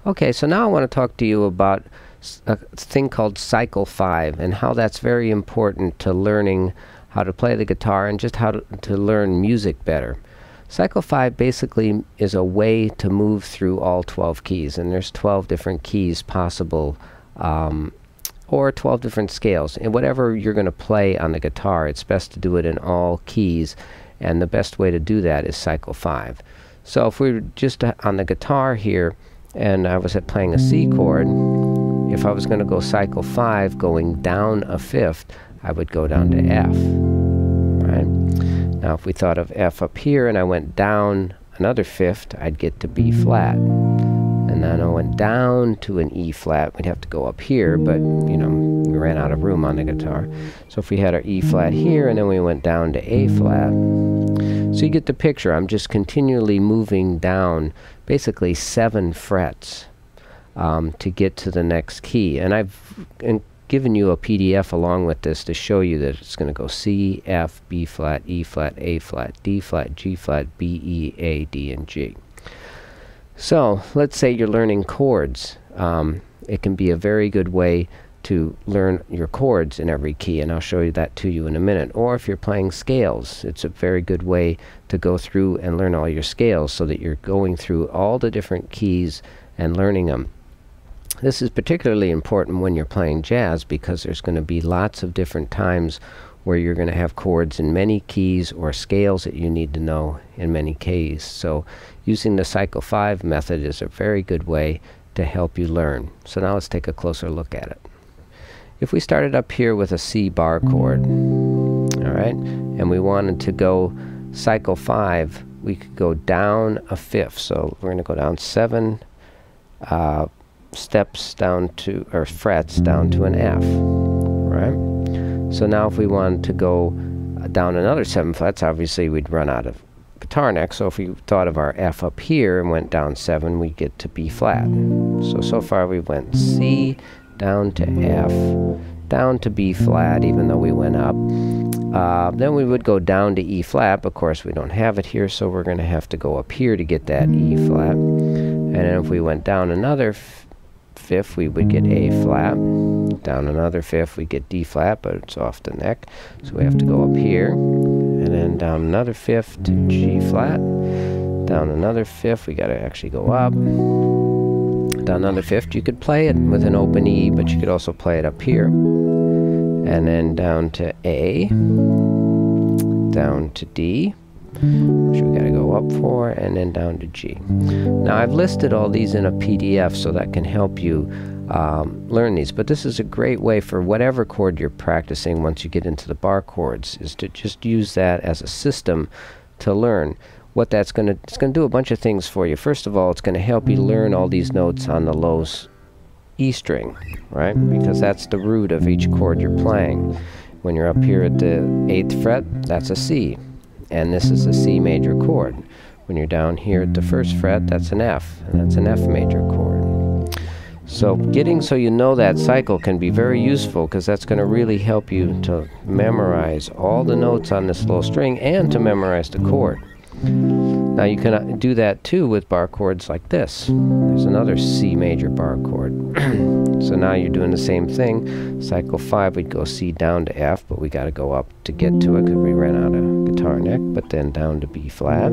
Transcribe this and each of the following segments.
Okay, so now I want to talk to you about a thing called cycle 5 and how that's very important to learning how to play the guitar and just how to learn music better. Cycle 5 basically is a way to move through all 12 keys, and there's 12 different keys possible, or 12 different scales. And whatever you're going to play on the guitar, it's best to do it in all keys, and the best way to do that is cycle 5. So if we were just on the guitar here, and I was playing a C chord, if I was going to go cycle 5 going down a fifth, I would go down to F. Right? Now if we thought of F up here and I went down another fifth, I'd get to B flat. And then I went down to an E flat, we'd have to go up here, but you know, we ran out of room on the guitar. So if we had our E flat here and then we went down to A flat. So you get the picture. I'm just continually moving down basically 7 frets to get to the next key. And I've given you a PDF along with this to show you that it's going to go C, F, B flat, E flat, A flat, D flat, G flat, B, E, A, D, and G. So let's say you're learning chords. It can be a very good way to learn your chords in every key, and I'll show you that to you in a minute. Or if you're playing scales, it's a very good way to go through and learn all your scales so that you're going through all the different keys and learning them. This is particularly important when you're playing jazz because there's going to be lots of different times where you're going to have chords in many keys or scales that you need to know in many keys. So using the cycle 5 method is a very good way to help you learn. So now let's take a closer look at it. If we started up here with a C bar chord, all right, and we wanted to go cycle 5, we could go down a fifth. So we're going to go down 7 steps down to, or frets down to an F, right? So now if we wanted to go down another 7 frets, obviously we'd run out of guitar neck. So if we thought of our F up here and went down 7, we'd get to B flat. So far we went C, down to F, down to B flat, even though we went up. Then we would go down to E flat. Of course, we don't have it here, so we're going to have to go up here to get that E flat. And then if we went down another fifth, we would get A flat. Down another fifth, we get D flat, but it's off the neck. So we have to go up here. And then down another fifth to G flat. Down another fifth, we got to actually go up. Down another fifth, you could play it with an open E, but you could also play it up here. And then down to A, down to D, which we got to go up for, and then down to G. Now I've listed all these in a PDF so that can help you learn these, but this is a great way for whatever chord you're practicing once you get into the bar chords, is to just use that as a system to learn. What that's going to, it's going to do a bunch of things for you. First of all, it's going to help you learn all these notes on the low E string, right? Because that's the root of each chord you're playing. When you're up here at the 8th fret, that's a C, and this is a C major chord. When you're down here at the 1st fret, that's an F, and that's an F major chord. So getting so you know that cycle can be very useful, because that's going to really help you to memorize all the notes on this low string and to memorize the chord. Now you can do that too with bar chords like this. There's another C major bar chord. So now you're doing the same thing. Cycle 5, we'd go C down to F, but we got to go up to get to it because we ran out of guitar neck. But then down to B flat,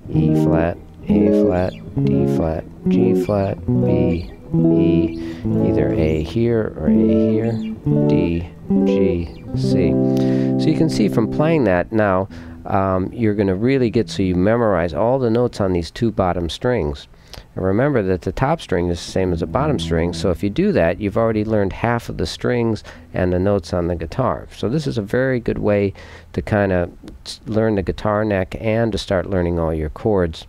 E flat, A flat, D flat, G flat, B, E, either A here or A here, D, G, C. So you can see from playing that now, you're going to really get so you memorize all the notes on these 2 bottom strings. And remember that the top string is the same as the bottom string, so if you do that, you've already learned half of the strings and the notes on the guitar. So this is a very good way to kind of learn the guitar neck and to start learning all your chords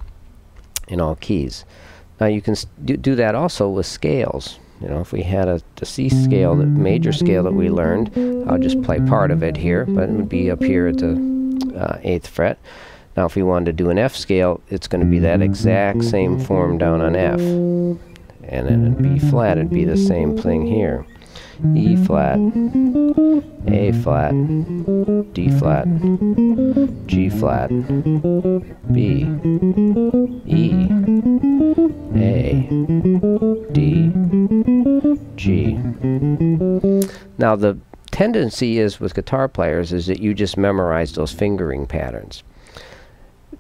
in all keys. Now you can do that also with scales. You know, if we had the C scale, the major scale that we learned, I'll just play part of it here, but it would be up here at the 8th fret. Now if we wanted to do an F scale, it's going to be that exact same form down on F. And then in B flat, it'd be the same thing here. E flat, A flat, D flat, G flat, B, E, A, D, G. Now the tendency is with guitar players is that you just memorize those fingering patterns.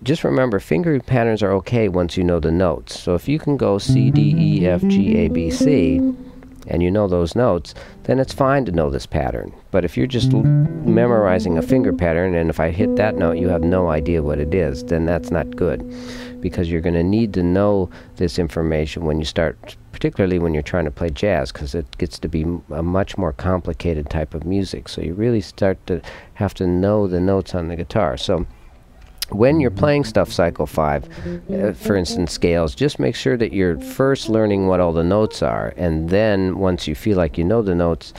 Just remember, fingering patterns are okay once you know the notes. So if you can go C, D, E, F, G, A, B, C, and you know those notes, then it's fine to know this pattern. But if you're just memorizing a finger pattern, and if I hit that note, you have no idea what it is, then that's not good. Because you're going to need to know this information when you start, particularly when you're trying to play jazz, because it gets to be a much more complicated type of music. So you really start to have to know the notes on the guitar. So when you're playing stuff cycle 5, for instance scales, just make sure that you're first learning what all the notes are, and then once you feel like you know the notes,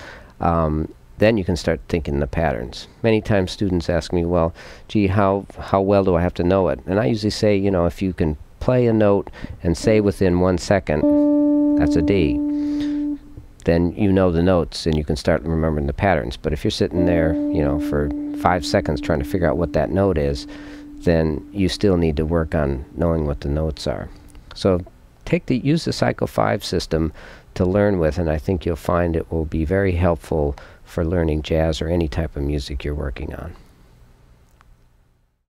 then you can start thinking the patterns. Many times students ask me, well, gee, how well do I have to know it? And I usually say, you know, if you can play a note and say within 1 second, that's a D, then you know the notes and you can start remembering the patterns. But if you're sitting there, you know, for 5 seconds trying to figure out what that note is, then you still need to work on knowing what the notes are. So use the cycle 5 system to learn with, and I think you'll find it will be very helpful for learning jazz or any type of music you're working on.